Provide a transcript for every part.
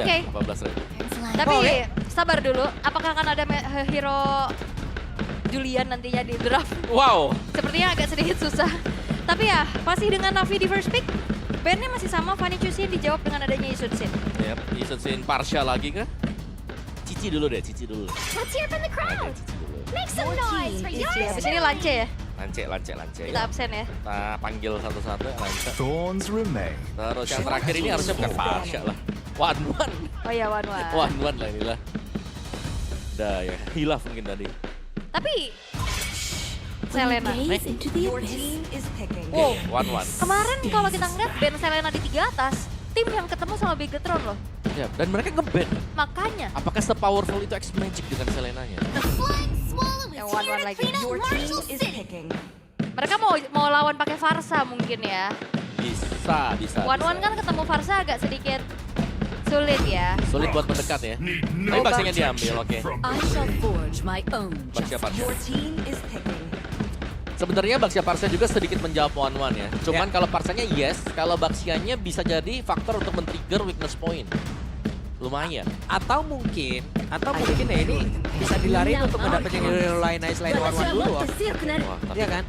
Oke. 18 rating. Tapi sabar dulu, apakah akan ada hero Julian nantinya di draft? Wow. Sepertinya agak sedikit susah. Tapi ya, masih dengan Navi di first pick, bandnya masih sama, Fanny Chusin dijawab dengan adanya Isun Sin. Yap, Isun Parsha lagi kah? Cici dulu deh. Let's hear from the crowd. Make some noise for yours. Habis ini Lance ya, Lance. kita absen ya. Kita panggil satu-satu Lance. Thorns remain. Terus yang terakhir ini harusnya bukan Parsha lah. One. Oh ya, One. One lah inilah. Udah ya, hilaf mungkin tadi. Tapi Selena. Gaze into the Your abyss. team is picking. Wow, One. kemarin kalau kita ngeliat band Selena di 3 atas, tim yang ketemu sama Bigetron loh. Ya, dan mereka nge-ban. Makanya. Apakah se-powerful itu X-Magic dengan Selenanya? The flying swallow is Yang here one-one to lagi. clean up Your team Marshall is City. picking. Mereka mau lawan pakai Farsa mungkin ya. Bisa. One kan ketemu Farsa agak sedikit sulit ya. Sulit buat mendekat ya. Tapi vaksinnya diambil, oke. I shall forge my own Baxia Parsha. Your team is picking. Sebenarnya Baxia Parsha juga sedikit menjawab One ya. Cuman kalau Parsanya yes, kalau Baxianya bisa jadi faktor untuk men-trigger weakness point. Lumayan. Atau mungkin ya ini bisa dilarin untuk mendapatkan hero lain selain One dulu. Wah, tapi, Iya kan?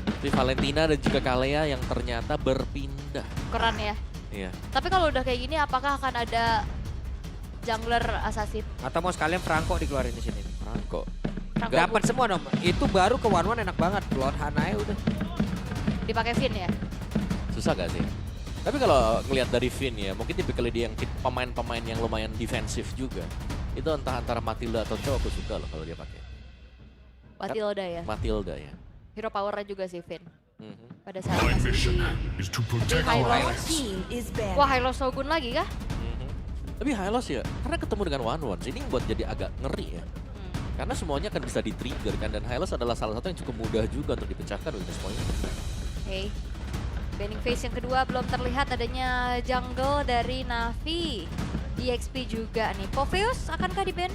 tapi Valentina dan juga Kalea yang ternyata berpindah. Keren ya. Iya. Tapi kalau udah kayak gini apakah akan ada jungler assassin? Atau mau sekalian Franco dikeluarin di sini. Franco. Franco Dapat semua dong. Itu baru ke One enak banget. Blood Hanae udah. dipakai Finn ya? Susah gak sih? Tapi kalau ngelihat dari Finn ya, mungkin tipikal dia yang pemain-pemain yang lumayan defensif juga. Itu entah antara Matilda atau Cho, aku suka loh kalau dia pakai. Matilda ya. Matilda ya. Hero powernya juga sih Finn. Mhm. Pada saat masih di is to protect High our Low. Your team is banned. Wah, Hylos Shogun lagi kah? Mhm. Tapi Hylos ya, karena ketemu dengan One ini buat jadi agak ngeri ya. Karena semuanya akan bisa di-trigger kan, dan Hylos adalah salah satu yang cukup mudah juga untuk dipecahkan weakness point. Oke. Banning phase yang kedua belum terlihat adanya jungle dari Navi. DXP juga nih. Popheus akankah di ban?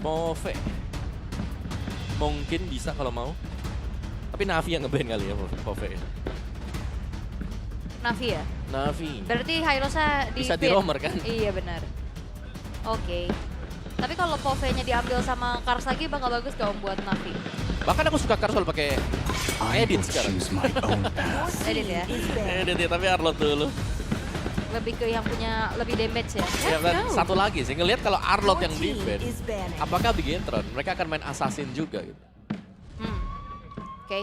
Move. Mungkin bisa kalau mau. Tapi Navi yang nge-ban kali ya, Move. Navi ya? Navi. Berarti Hylosnya di Bisa ban. di-roamer kan? Iya benar. Oke. Tapi kalau Pove-nya diambil sama Kars lagi bakal bagus gak om buat Navi? Bahkan aku suka Karsol pakai I edit will sekarang. choose my own path. Edit ya? Is banned. Edit ya, tapi Arlot dulu. Lebih ke yang punya lebih damage ya? Ya, dan satu lagi sih, ngelihat kalau Arlot Your yang team di-ban, is banning. apakah Bigetron? Mereka akan main Assassin juga gitu. Oke.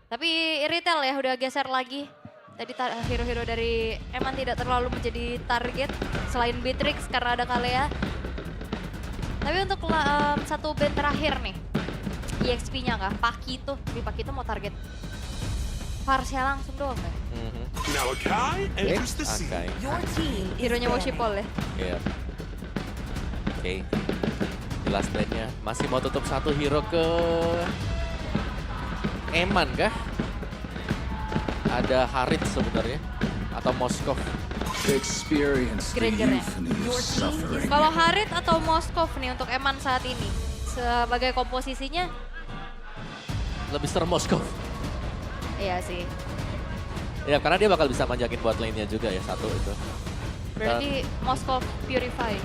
Tapi Iritel ya udah geser lagi. Tadi hero-hero dari Eman tidak terlalu menjadi target selain Beatrix karena ada Kalea. Tapi untuk satu band terakhir nih, EXP-nya kah? Pakito. Tapi Pakito mau target Farsia langsung doang kan? Now Akai enters the scene. Akai. Your team is Hero-nya banned. Woshipol ya? Iya. Oke. Di last bandnya masih mau tutup satu hero ke Eman kah? Ada Harit sebenarnya atau Moskov. Experience the Granger-nya. euphony of suffering. Kalau Harit atau Moskov nih untuk Eman saat ini? Sebagai komposisinya, Lebih serem Moskov. iya sih. Ya karena dia bakal bisa manjakin buat lane-nya juga ya, satu itu. Berarti Moskov Purify.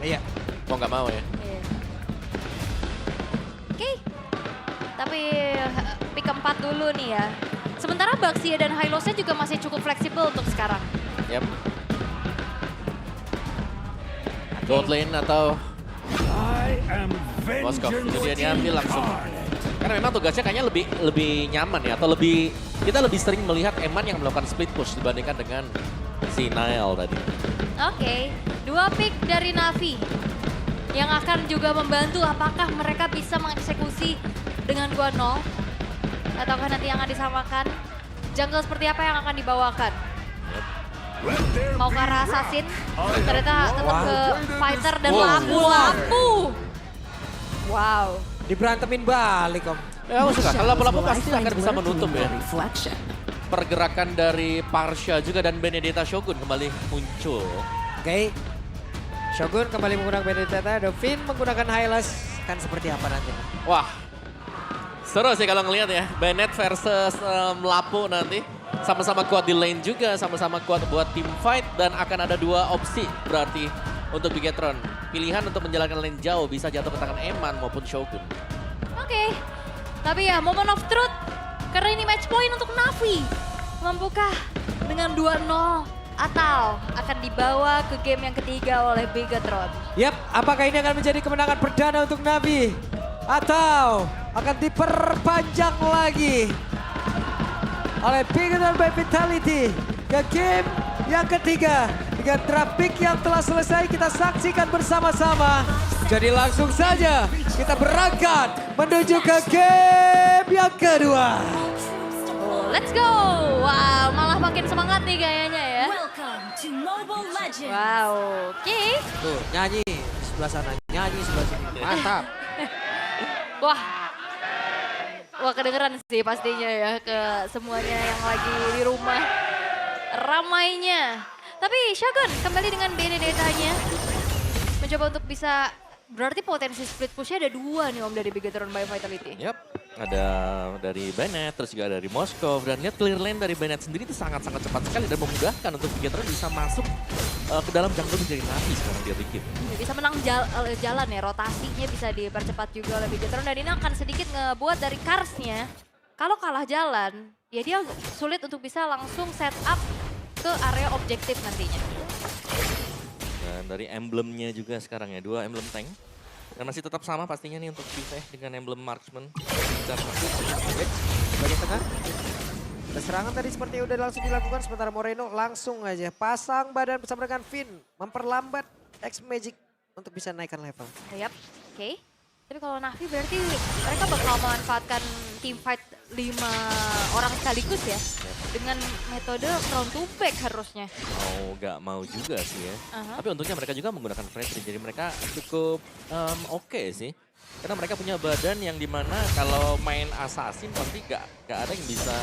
Iya. Mau nggak mau ya. Iya. Oke. Tapi pick keempat dulu nih ya. Sementara Baxia dan Hylosnya juga masih cukup fleksibel untuk sekarang. Yap. Gold lane atau I am Moskov. vengeance Itu dia diambil langsung. incarnate. Karena memang tugasnya kayaknya lebih nyaman ya, atau kita lebih sering melihat Eman yang melakukan split push dibandingkan dengan si Nile tadi. Oke, 2 pick dari Navi yang akan juga membantu apakah mereka bisa mengeksekusi dengan 2-0 ataukah nanti yang akan disamakan. Jungle seperti apa yang akan dibawakan? Let there Mau be ke arah assassin, wrath. ternyata tetap ke fighter dan Wow. lampu-lampu. Wow. Diberantemin balik om. Ya aku suka, kalau lampu-lampu Will I pasti find akan bisa lurking menutup ya. reflection? Pergerakan dari Parsha juga dan Benedetta Shogun kembali muncul. Oke. Shogun kembali menggunakan Benedetta. Finn menggunakan Hylos. Kan seperti apa nanti? Wah, seru sih kalau ngelihat ya. Bennett versus Lapu nanti. sama-sama kuat di lane juga, sama-sama kuat buat team fight. Dan akan ada 2 opsi berarti untuk Bigetron. Pilihan untuk menjalankan lane jauh bisa jatuh ke tangan Eman maupun Shogun. Oke, tapi ya moment of truth. Karena ini match point untuk Navi. Mampukah dengan 2-0 atau akan dibawa ke game yang ketiga oleh Bigetron? Yap, apakah ini akan menjadi kemenangan perdana untuk Navi? Atau akan diperpanjang lagi oleh Bigetron by Vitality ke game yang ketiga. Dengan draft pick yang telah selesai kita saksikan bersama-sama. Jadi langsung saja kita berangkat menuju ke game yang kedua. Let's go! Wow, malah makin semangat nih kayaknya ya. Welcome to Mobile Legends. Wow, oke. Tuh, nyanyi di sebelah sana, nyanyi sebelah sini. Mantap. Wah. Wah, kedengeran sih pastinya ya ke semuanya yang lagi di rumah. Ramainya. Tapi Shogun kembali dengan Benedetta-nya. Mencoba untuk bisa, berarti potensi split push-nya ada 2 nih Om dari Bigetron by Vitality. Yap, ada dari Bennett, terus juga dari Moskov. Dan lihat clear lane dari Bennett sendiri itu sangat-sangat cepat sekali dan memudahkan untuk Bigetron bisa masuk ke dalam jungle dari Navi sekarang dia bikin. Bisa menang jalan ya, rotasinya bisa dipercepat juga oleh Bigetron. Dan ini akan sedikit ngebuat dari Kars-nya, kalau kalah jalan, ya dia sulit untuk bisa langsung set up ke area objektif nantinya. Dan dari emblemnya juga sekarang ya, 2 emblem tank. Dan masih tetap sama pastinya nih untuk Viveh dengan emblem marksman. Bagian tengah. Serangan tadi seperti udah langsung dilakukan, sementara Moreno langsung aja pasang badan bersama dengan Finn. Memperlambat X Magic untuk bisa naikkan level. Yap, oke. Tapi kalau Navi berarti mereka bakal memanfaatkan team fight 5 orang sekaligus ya. Dengan metode front to back harusnya. Mau gak mau juga sih ya. Aha. Tapi untungnya mereka juga menggunakan Freddy, jadi mereka cukup oke sih. Karena mereka punya badan yang dimana kalau main assassin pasti gak ada yang bisa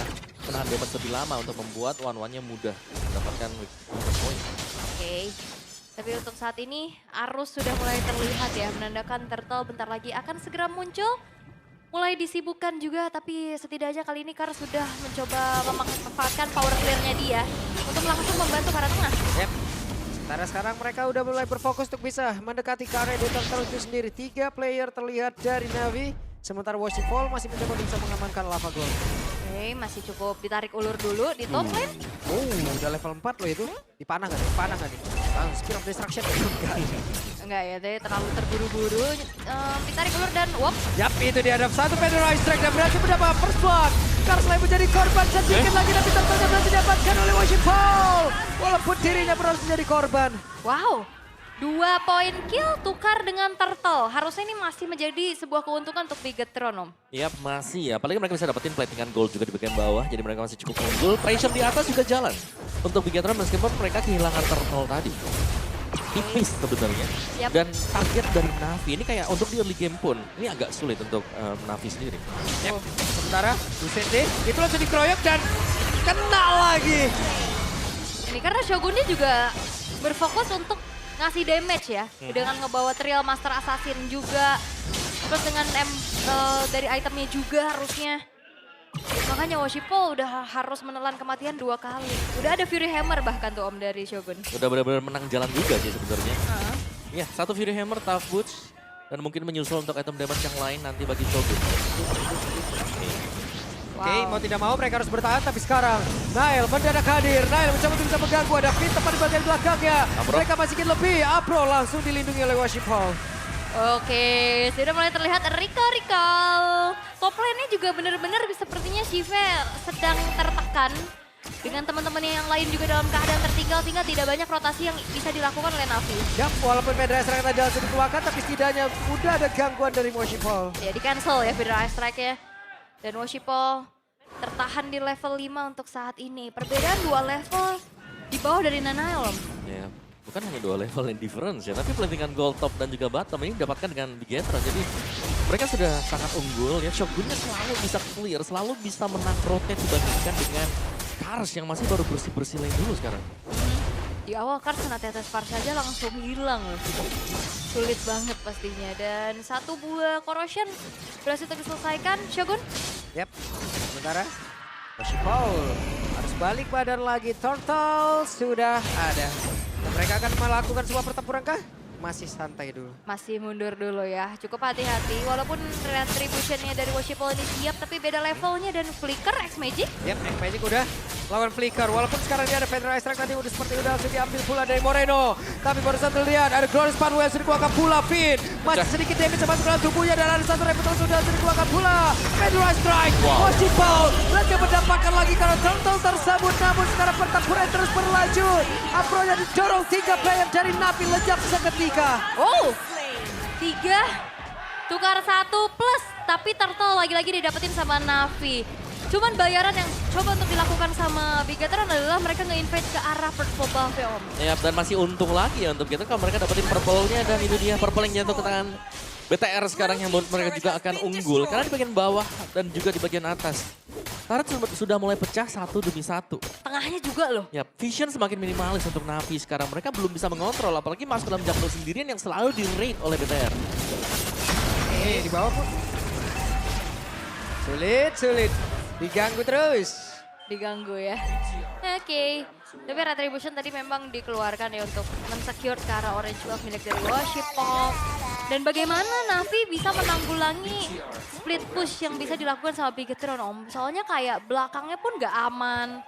menahan damage lebih lama untuk membuat one-one-nya mudah mendapatkan point. Oke. Tapi untuk saat ini arus sudah mulai terlihat ya, menandakan Turtle bentar lagi akan segera muncul. Mulai disibukkan juga, tapi setidaknya kali ini Kar sudah mencoba memanfaatkan power clear-nya dia untuk langsung membantu para tengah. Yep. Sementara sekarang mereka udah mulai berfokus untuk bisa mendekati ke area di Turtle itu sendiri. 3 player terlihat dari Navi, sementara Worshipful masih mencoba bisa mengamankan Lava Glow. Oke, masih cukup ditarik ulur dulu di top lane. Oh, udah level 4 loh itu. Dipanah nggak nih? Panah nggak nih? Spear of Destruction. Enggak. Enggak ya, tadi terlalu terburu-buru. Ditarik ulur dan wop. Yap, itu dihadap satu Federal Strike dan berhasil mendapat first blood. Karsley menjadi korban sedikit lagi, tapi tentunya berhasil didapatkan oleh Worshipful. Walaupun dirinya harus menjadi korban. Wow, 2 poin kill tukar dengan Turtle. Harusnya ini masih menjadi sebuah keuntungan untuk Bigetron, Om. Yap, masih ya. Apalagi mereka bisa dapetin platingan gold juga di bagian bawah. Jadi mereka masih cukup unggul. Pressure di atas juga jalan. Untuk Bigetron meskipun mereka kehilangan Turtle tadi. Tipis sebenarnya. Yap. Dan target dari Navi ini kayak untuk di early game pun. Ini agak sulit untuk Navi sendiri. Yep. Sementara Lucente itu langsung dikeroyok dan kena lagi. Ini karena Shogunnya juga berfokus untuk ngasih damage ya. Dengan ngebawa trial Master Assassin juga. Terus dengan dari itemnya juga harusnya. Makanya Worshipful udah harus menelan kematian 2 kali. Udah ada Fury Hammer bahkan tuh Om dari Shogun. Udah benar-benar menang jalan juga sih sebenarnya. Heeh. Ya, 1 Fury Hammer, Tough Boots. Dan mungkin menyusul untuk item damage yang lain nanti bagi Shogun. Oke, mau tidak mau mereka harus bertahan, tapi sekarang Nail mendadak hadir. Nail mencoba untuk bisa mengganggu, ada Fit tepat di bagian belakangnya. Apro. Mereka masih ingin lebih, Apro langsung dilindungi oleh Worshipful. Oke, sudah mulai terlihat recall. Top lane-nya juga benar-benar sepertinya Shive sedang tertekan. Dengan teman-temannya yang lain juga dalam keadaan tertinggal sehingga tidak banyak rotasi yang bisa dilakukan oleh Navi. Ya, walaupun Federal Strike tadi langsung dikeluarkan, tapi setidaknya udah ada gangguan dari Worshipful. Ya di cancel ya Federal Strike-nya. Dan Worshipful tertahan di level 5 untuk saat ini. Perbedaan 2 level di bawah dari Nanael. Ya, bukan hanya 2 level yang difference ya, tapi platingan gold top dan juga bottom ini didapatkan dengan Bigetron. Jadi mereka sudah sangat unggul ya. Shogunnya selalu bisa clear, selalu bisa menang rotate dibandingkan dengan Kars yang masih baru bersih-bersih lane dulu sekarang. Di awal Kars kena tetes Far saja langsung hilang. Sulit banget pastinya. Dan 1 buah corrosion berhasil diselesaikan Shogun. Yap, sementara Worshipful harus balik badan lagi. Turtle sudah ada. Dan mereka akan melakukan sebuah pertempuran kah? Masih santai dulu. Masih mundur dulu ya, cukup hati-hati. Walaupun retributionnya dari Worshipful ini siap, tapi beda levelnya dan Flicker X-Magic. Yap, X-Magic udah lawan Flicker. Walaupun sekarang dia ada Federal Strike nanti udah seperti udah langsung diambil pula dari Moreno. Tapi baru satu lihat, ada Glorious Pathway yang sudah dikeluarkan pula. Finn masih sedikit damage masuk ke dalam tubuhnya dan ada satu reputasi sudah dikeluarkan pula. Federal Strike, Worshipful berhasil mendapatkan lagi karena Turtle tersebut. Namun sekarang pertempuran terus berlanjut. Apro-nya didorong 3 player dari Navi lejap seketika. Oh, 3 tukar 1 plus, tapi Turtle lagi-lagi didapetin sama Navi. Cuman bayaran yang coba untuk dilakukan sama Bigetron adalah mereka nge-invade ke arah purple buff ya Om. Ya, dan masih untung lagi ya untuk Bigetron kalau mereka dapetin purple-nya dan itu dia purple yang jatuh ke tangan BTR sekarang yang menurut mereka juga akan unggul. Karena di bagian bawah dan juga di bagian atas. Turret sudah mulai pecah 1 demi 1. Tengahnya juga loh. Ya, vision semakin minimalis untuk Navi sekarang. Mereka belum bisa mengontrol, apalagi masuk dalam jungle sendirian yang selalu di-raid oleh BTR. Di bawah pun. Sulit. Diganggu terus. Diganggu ya. Oke. Tapi Retribution tadi memang dikeluarkan ya untuk mensecure ke arah Orange Buff milik dari Worshipful. Dan bagaimana Navi bisa menanggulangi split push yang bisa dilakukan sama Bigetron Om. Soalnya kayak belakangnya pun gak aman.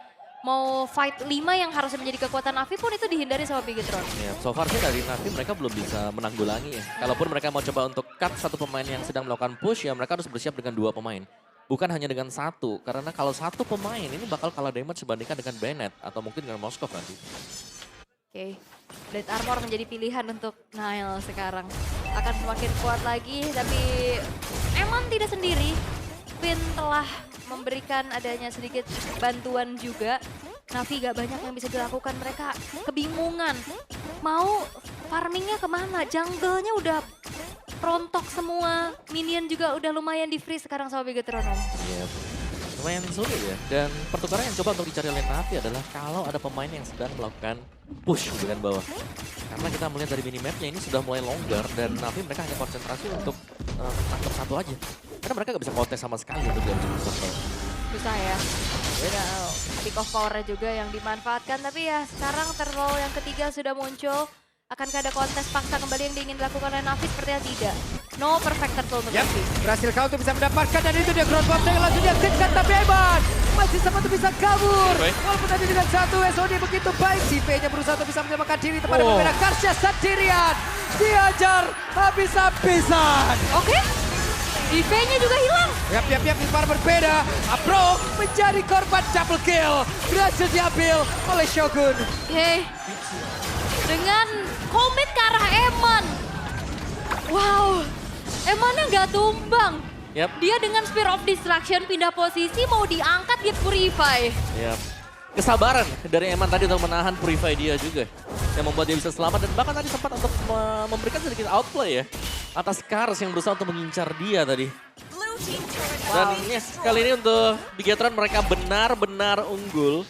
Mau fight 5 yang harusnya menjadi kekuatan Navi pun itu dihindari sama Bigetron. Ya, so far sih dari Navi mereka belum bisa menanggulangi ya. Kalaupun mereka mau coba untuk cut satu pemain yang sedang melakukan push ya mereka harus bersiap dengan 2 pemain. Bukan hanya dengan 1, karena kalau 1 pemain ini bakal kalah damage dibandingkan dengan Bennett atau mungkin dengan Moskov nanti. Oke, Blade Armor menjadi pilihan untuk Nile sekarang. Akan semakin kuat lagi, tapi Eman tidak sendiri. Finn telah memberikan adanya sedikit bantuan juga. Navi gak banyak yang bisa dilakukan, mereka kebingungan. Mau farmingnya kemana? Jungle-nya udah rontok semua, minion juga udah lumayan di-freeze sekarang sama Bigetron Om. Iya, lumayan sulit ya. Dan pertukaran yang coba untuk dicari oleh Navi adalah kalau ada pemain yang sedang melakukan push di bagian bawah. Karena kita melihat dari minimapnya ini sudah mulai longgar dan Navi mereka hanya konsentrasi untuk tangkap 1 aja. Karena mereka gak bisa kontes sama sekali untuk diambil control. Susah ya. Beda pick of power juga yang dimanfaatkan. Tapi ya sekarang Turtle yang ketiga sudah muncul. Akankah ada kontes paksa kembali yang diingin dilakukan oleh Navi? Sepertinya tidak. No perfect Turtle untuk Navi. Berhasil kau tuh bisa mendapatkan dan itu dia ground bomb yang langsung diaktifkan. Tapi Eman masih sempat tuh bisa kabur. Walaupun tadi dengan 1 SOD begitu baik. Si V-nya berusaha untuk bisa menyelamatkan diri tepat berbeda. Karsya sendirian. Diajar habis-habisan. Oke. IV-nya juga hilang. Yap, para berbeda. Apro menjadi korban double kill. Berhasil diambil oleh Shogun. Oke. Dengan komit ke arah Eman. Wow. Emannya nggak tumbang. Yap. Dia dengan Spear of Destruction pindah posisi mau diangkat dia Purify. Yap. Kesabaran dari Eman tadi untuk menahan Purify dia juga. Yang membuat dia bisa selamat dan bahkan tadi sempat untuk memberikan sedikit outplay ya. Atas Kars yang berusaha untuk mengincar dia tadi. Dan yes, kali ini untuk Bigetron mereka benar-benar unggul.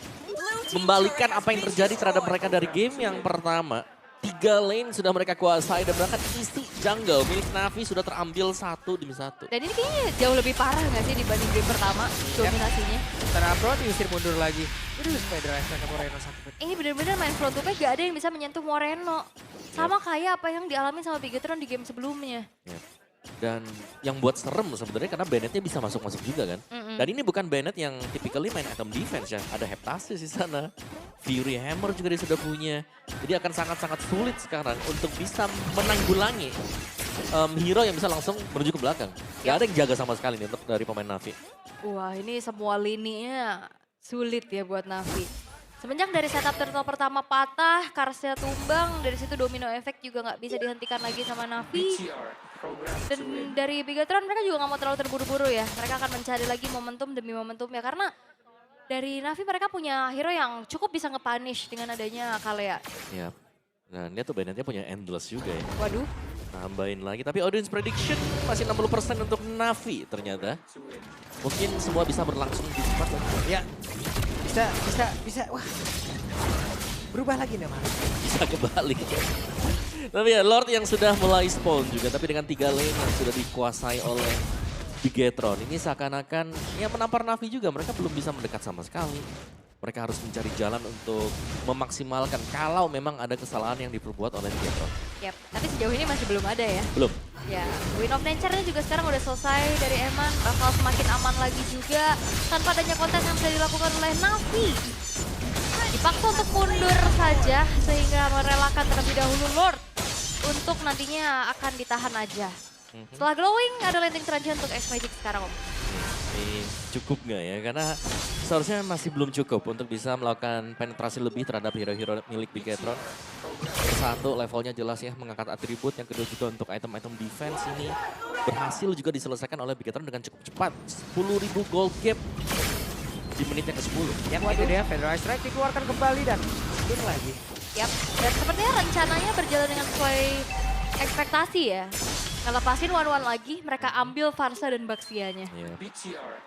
Membalikan apa yang terjadi terhadap mereka dari game yang pertama. 3 lane sudah mereka kuasai dan bahkan isi jungle milik Navi sudah terambil 1 demi 1. Dan ini kayaknya jauh lebih parah nggak sih dibanding game pertama dominasinya. Sementara Apro diusir mundur lagi. Udah Federal Strike ke Moreno 1. Ini benar-benar main front to back gak ada yang bisa menyentuh Moreno. Sama kayak apa yang dialami sama Bigetron di game sebelumnya. Yep. Dan yang buat serem sebenarnya karena Bennett-nya bisa masuk-masuk juga kan. Dan ini bukan Bennett yang typically main item defense ya. Ada Heptasis di sana. Fury Hammer juga dia sudah punya. Jadi akan sangat-sangat sulit sekarang untuk bisa menanggulangi hero yang bisa langsung menuju ke belakang. Gak ada yang jaga sama sekali nih untuk dari pemain Navi. Wah ini semua lininya sulit ya buat Navi. Semenjak dari setup Turtle pertama patah, Karsnya tumbang, dari situ domino effect juga nggak bisa dihentikan lagi sama Navi. Dan dari Bigetron mereka juga nggak mau terlalu terburu-buru ya. Mereka akan mencari lagi momentum demi momentum ya. Karena dari Navi mereka punya hero yang cukup bisa nge-punish dengan adanya Kalea. Ya. Nah dia tuh Bennett-nya punya Endless juga ya. Waduh. Tambahin lagi, tapi audience prediction masih 60% untuk Navi ternyata. Mungkin semua bisa berlangsung di cepat. Ya, bisa, wah. Berubah lagi nih, Mas. Bisa kebalik. Tapi ya Lord yang sudah mulai spawn juga, tapi dengan 3 lane yang sudah dikuasai oleh Bigetron. Ini seakan-akan ya menampar Navi juga, mereka belum bisa mendekat sama sekali. mereka harus mencari jalan untuk memaksimalkan kalau memang ada kesalahan yang diperbuat oleh Bigetron. Yap, tapi sejauh ini masih belum ada ya. Belum. Ya, Win of Nature-nya juga sekarang udah selesai dari Eman. Bakal semakin aman lagi juga tanpa adanya konten yang bisa dilakukan oleh Navi. Dipaksa untuk mundur saja sehingga merelakan terlebih dahulu Lord untuk nantinya akan ditahan aja. Setelah glowing ada landing transient untuk X-Magic sekarang Om. Ini cukup nggak ya? Karena seharusnya masih belum cukup untuk bisa melakukan penetrasi lebih terhadap hero-hero milik Bigetron. Satu, levelnya jelas ya, mengangkat atribut. Yang kedua juga untuk item-item defense ini berhasil juga diselesaikan oleh Bigetron dengan cukup cepat. 10.000 gold gap di menit yang ke-10. Yang itu dia, Federal Strike dikeluarkan kembali dan spin lagi. Yap, dan sepertinya rencananya berjalan dengan sesuai ekspektasi ya. Ngelepasin one-one lagi, mereka ambil Farsa dan Baxianya. Ya.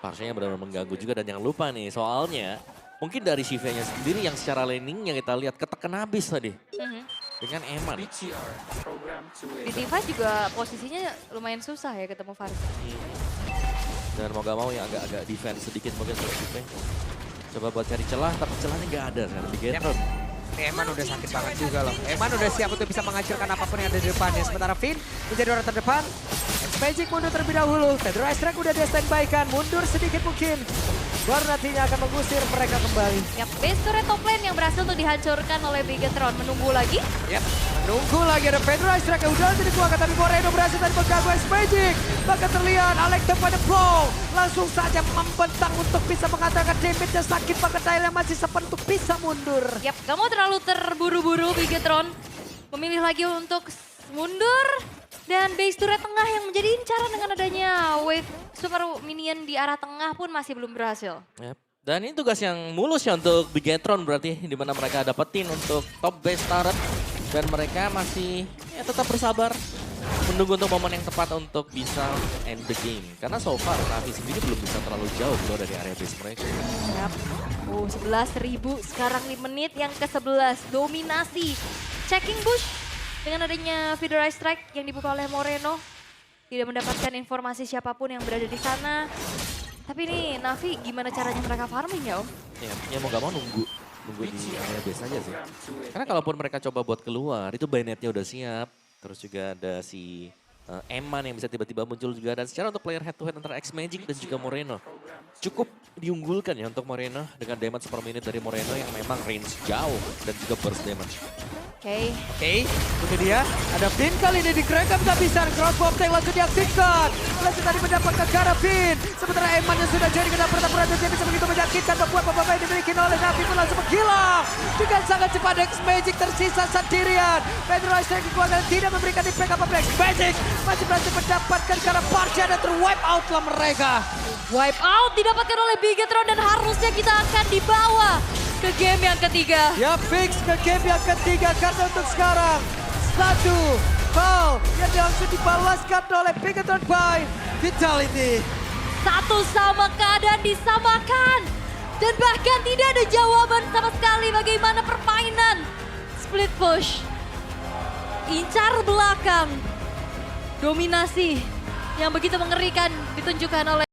Parsanya benar-benar mengganggu juga dan jangan lupa nih soalnya mungkin dari Shiva-nya sendiri yang secara laning yang kita lihat ketekan habis tadi dengan Eman. Di Diva juga posisinya lumayan susah ya ketemu Farsa. Dan mau gak mau yang agak-agak defense sedikit mungkin untuk Shiva. Coba buat cari celah tapi celahnya nggak ada kan di Bigetron. Eman udah sakit banget juga loh. Eman udah siap untuk bisa menghancurkan apapun yang ada di depannya. Sementara Finn menjadi orang terdepan. X-Magic mundur terlebih dahulu. Federal Strike udah dia standby kan. Mundur sedikit mungkin. Baru nantinya akan mengusir mereka kembali. Yap, base turret top lane yang berhasil untuk dihancurkan oleh Bigetron. Menunggu lagi. Yap, menunggu lagi ada Federal Strike yang udah dikeluarkan. Tapi Moreno berhasil tadi mengganggu X-Magic. Bahkan terlihat Alex pada flow. Langsung saja membentang untuk bisa mengatakan damage-nya sakit. Bahkan Dyle masih sempat untuk bisa mundur. Yap, gak mau terlalu terburu-buru Bigetron. Memilih lagi untuk mundur. Dan base turret tengah yang menjadi incaran dengan adanya wave super minion di arah tengah pun masih belum berhasil. Yep. Dan ini tugas yang mulus ya untuk Bigetron berarti di mana mereka dapetin untuk top base turret dan mereka masih ya tetap bersabar menunggu untuk momen yang tepat untuk bisa end the game. Karena so far Navi sendiri belum bisa terlalu jauh keluar dari area base mereka. Yap. 11.000 sekarang di menit yang ke-11. Dominasi. Checking bush dengan adanya Federal Strike yang dibuka oleh Moreno. Tidak mendapatkan informasi siapapun yang berada di sana. Tapi nih Navi gimana caranya mereka farming ya Om? Ya mau gak mau nunggu di area base aja sih. Karena kalaupun mereka coba buat keluar itu bayonetnya udah siap. Terus juga ada si Eman yang bisa tiba-tiba muncul juga. Dan secara untuk player head to head antara X-Magic dan juga Moreno. Cukup diunggulkan ya untuk Moreno dengan damage per menit dari Moreno yang memang range jauh dan juga burst damage. Oke. Itu dia. Ada Finn kali ini digerakkan kehabisan. Crossbow tank langsung diaktifkan. Langsung tadi mendapatkan ke arah Finn. Sementara Eman yang sudah jadi kena pertempuran dan dia bisa begitu menyakitkan. Membuat apa-apa yang dimiliki oleh Navi pun langsung menghilang. Dengan sangat cepat X-Magic tersisa sendirian. Federal Strike dikeluarkan tidak memberikan impact apa-apa. X-Magic masih berhasil mendapatkan karena Parcha dan ter-wipe out lah mereka. Wipe out didapatkan oleh Bigetron dan harusnya kita akan dibawa ke game yang ketiga. Ya fix ke game yang ketiga karena untuk sekarang satu foul yang langsung dibalaskan oleh Bigetron by Vitality. Satu sama keadaan disamakan. Dan bahkan tidak ada jawaban sama sekali bagaimana permainan. Split push. Incar belakang. Dominasi yang begitu mengerikan ditunjukkan oleh